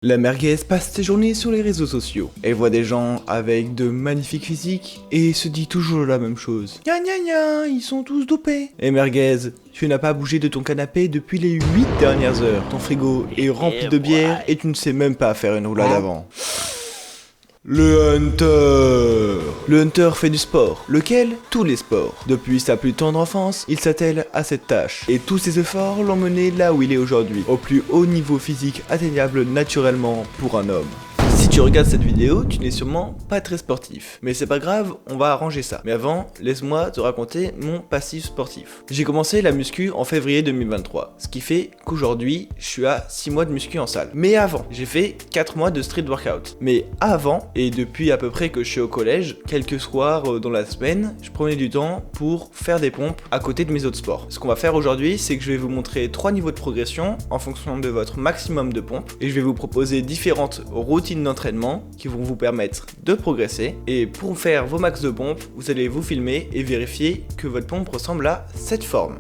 La merguez passe ses journées sur les réseaux sociaux. Elle voit des gens avec de magnifiques physiques et se dit toujours la même chose. Gna gna gna, ils sont tous dopés. Et merguez, tu n'as pas bougé de ton canapé depuis les 8 dernières heures. Ton frigo est rempli de bière et tu ne sais même pas faire une roulade avant. Le Hunter. Le Hunter fait du sport. Lequel? Tous les sports. Depuis sa plus tendre enfance, il s'attelle à cette tâche. Et tous ses efforts l'ont mené là où il est aujourd'hui, au plus haut niveau physique atteignable naturellement pour un homme. Si tu regardes cette vidéo, tu n'es sûrement pas très sportif. Mais c'est pas grave, on va arranger ça. Mais avant, laisse-moi te raconter mon passif sportif. J'ai commencé la muscu en février 2023, ce qui fait qu'aujourd'hui, je suis à 6 mois de muscu en salle. Mais avant, j'ai fait 4 mois de street workout. Mais avant, et depuis à peu près que je suis au collège, quelques soirs dans la semaine, je prenais du temps pour faire des pompes à côté de mes autres sports. Ce qu'on va faire aujourd'hui, c'est que je vais vous montrer 3 niveaux de progression en fonction de votre maximum de pompes. Et je vais vous proposer différentes routines d'entraînement qui vont vous permettre de progresser. Et pour faire vos max de pompes, vous allez vous filmer et vérifier que votre pompe ressemble à cette forme.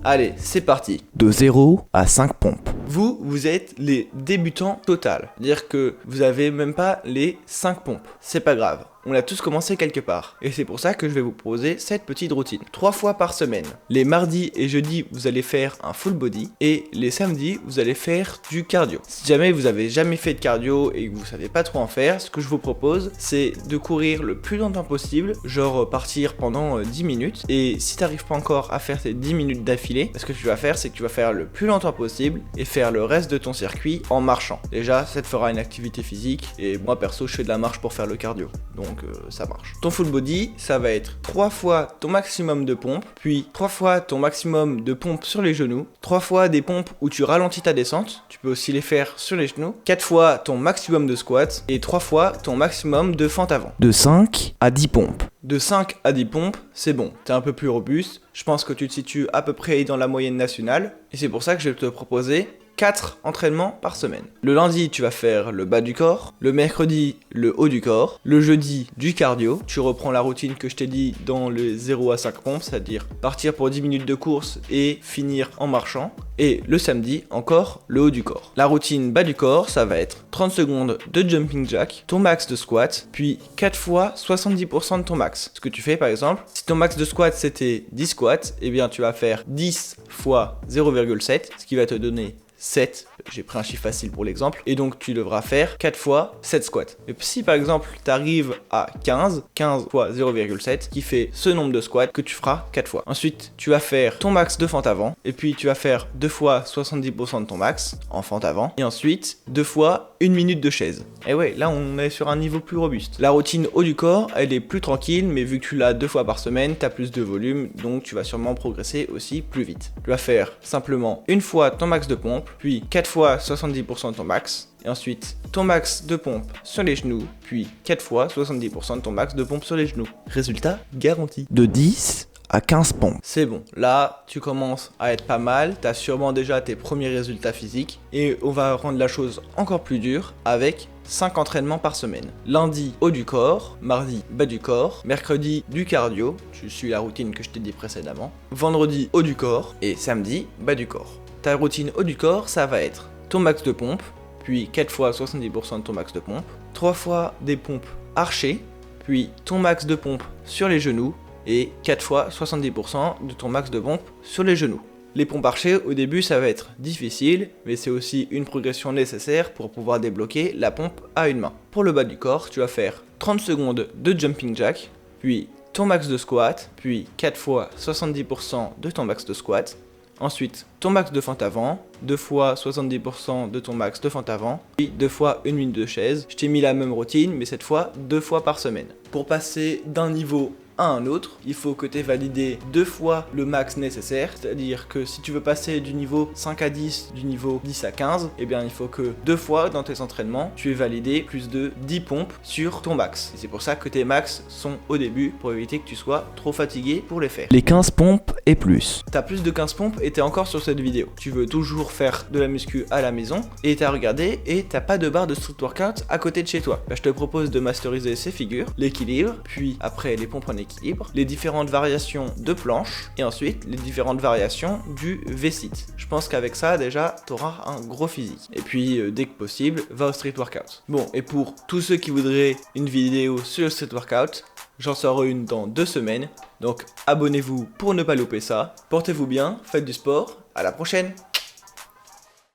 Allez, c'est parti. De 0 à 5 pompes. Vous êtes les débutants total. C'est-à-dire que vous avez même pas les 5 pompes. C'est pas grave. On a tous commencé quelque part. Et c'est pour ça que je vais vous proposer cette petite routine. 3 fois par semaine. Les mardis et jeudis, vous allez faire un full body. Et les samedis, vous allez faire du cardio. Si jamais vous avez jamais fait de cardio et que vous savez pas trop en faire, ce que je vous propose, c'est de courir le plus longtemps possible. Genre partir pendant 10 minutes. Et si t'arrives pas encore à faire ces 10 minutes d'affilée, ce que tu vas faire, c'est que tu vas faire le plus longtemps possible et faire le reste de ton circuit en marchant. Déjà, ça te fera une activité physique. Et moi, perso, je fais de la marche pour faire le cardio. Donc ça marche. Ton full body, ça va être 3 fois ton maximum de pompes, puis 3 fois ton maximum de pompes sur les genoux, 3 fois des pompes où tu ralentis ta descente, tu peux aussi les faire sur les genoux, 4 fois ton maximum de squats et 3 fois ton maximum de fente avant. De 5 à 10 pompes. De 5 à 10 pompes, c'est bon, t'es un peu plus robuste, je pense que tu te situes à peu près dans la moyenne nationale, et c'est pour ça que je vais te proposer 4 entraînements par semaine. Le lundi, tu vas faire le bas du corps, le mercredi, le haut du corps, le jeudi, du cardio. Tu reprends la routine que je t'ai dit dans les 0 à 5 pompes, c'est-à-dire partir pour 10 minutes de course et finir en marchant. Et le samedi, encore le haut du corps. La routine bas du corps, ça va être 30 secondes de jumping jack, ton max de squat, puis 4 fois 70% de ton max. Ce que tu fais par exemple, si ton max de squat c'était 10 squats, eh bien tu vas faire 10 fois 0,7, ce qui va te donner 7, j'ai pris un chiffre facile pour l'exemple, et donc tu devras faire 4 fois 7 squats. Et si par exemple tu arrives à 15 fois 0,7 qui fait ce nombre de squats que tu feras 4 fois. Ensuite tu vas faire ton max de fente avant, et puis tu vas faire 2 fois 70% de ton max en fente avant, et ensuite 2 fois 1 minute de chaise. Et ouais, là on est sur un niveau plus robuste. La routine haut du corps, elle est plus tranquille, mais vu que tu l'as 2 fois par semaine, tu as plus de volume, donc tu vas sûrement progresser aussi plus vite. Tu vas faire simplement une fois ton max de pompe, puis 4 fois 70% de ton max, et ensuite ton max de pompe sur les genoux, puis 4 fois 70% de ton max de pompe sur les genoux. Résultat garanti. De 10 à 15 pompes. C'est bon, là tu commences à être pas mal, t'as sûrement déjà tes premiers résultats physiques, et on va rendre la chose encore plus dure avec 5 entraînements par semaine. Lundi, haut du corps, mardi, bas du corps, mercredi, du cardio, je suis la routine que je t'ai dit précédemment, vendredi, haut du corps, et samedi, bas du corps. Ta routine haut du corps, ça va être ton max de pompe, puis 4 fois 70% de ton max de pompe, 3 fois des pompes archées, puis ton max de pompe sur les genoux, et 4 fois 70% de ton max de pompe sur les genoux. Les pompes archées, au début, ça va être difficile, mais c'est aussi une progression nécessaire pour pouvoir débloquer la pompe à une main. Pour le bas du corps, tu vas faire 30 secondes de jumping jack, puis ton max de squat, puis 4 fois 70% de ton max de squat. Ensuite, ton max de fente avant, 2 fois 70% de ton max de fente avant, puis 2 fois 1 minute de chaise. Je t'ai mis la même routine, mais cette fois 2 fois par semaine. Pour passer d'un niveau à un autre, il faut que tu aies validé 2 fois le max nécessaire, c'est-à-dire que si tu veux passer du niveau 5 à 10, du niveau 10 à 15, eh bien il faut que 2 fois dans tes entraînements, tu aies validé plus de 10 pompes sur ton max. Et c'est pour ça que tes max sont au début, pour éviter que tu sois trop fatigué pour les faire. Les 15 pompes et plus. T'as plus de 15 pompes et t'es encore sur cette vidéo. Tu veux toujours faire de la muscu à la maison et t'as regardé et t'as pas de barre de street workout à côté de chez toi. Bah, je te propose de masteriser ces figures, l'équilibre, puis après les pompes en équilibre, équilibre, les différentes variations de planches et ensuite les différentes variations du V-sit. Je pense qu'avec ça déjà t'auras un gros physique. Et puis dès que possible, va au street workout. Bon, et pour tous ceux qui voudraient une vidéo sur le street workout, j'en sors une dans 2 semaines. Donc abonnez-vous pour ne pas louper ça. Portez-vous bien, faites du sport, à la prochaine!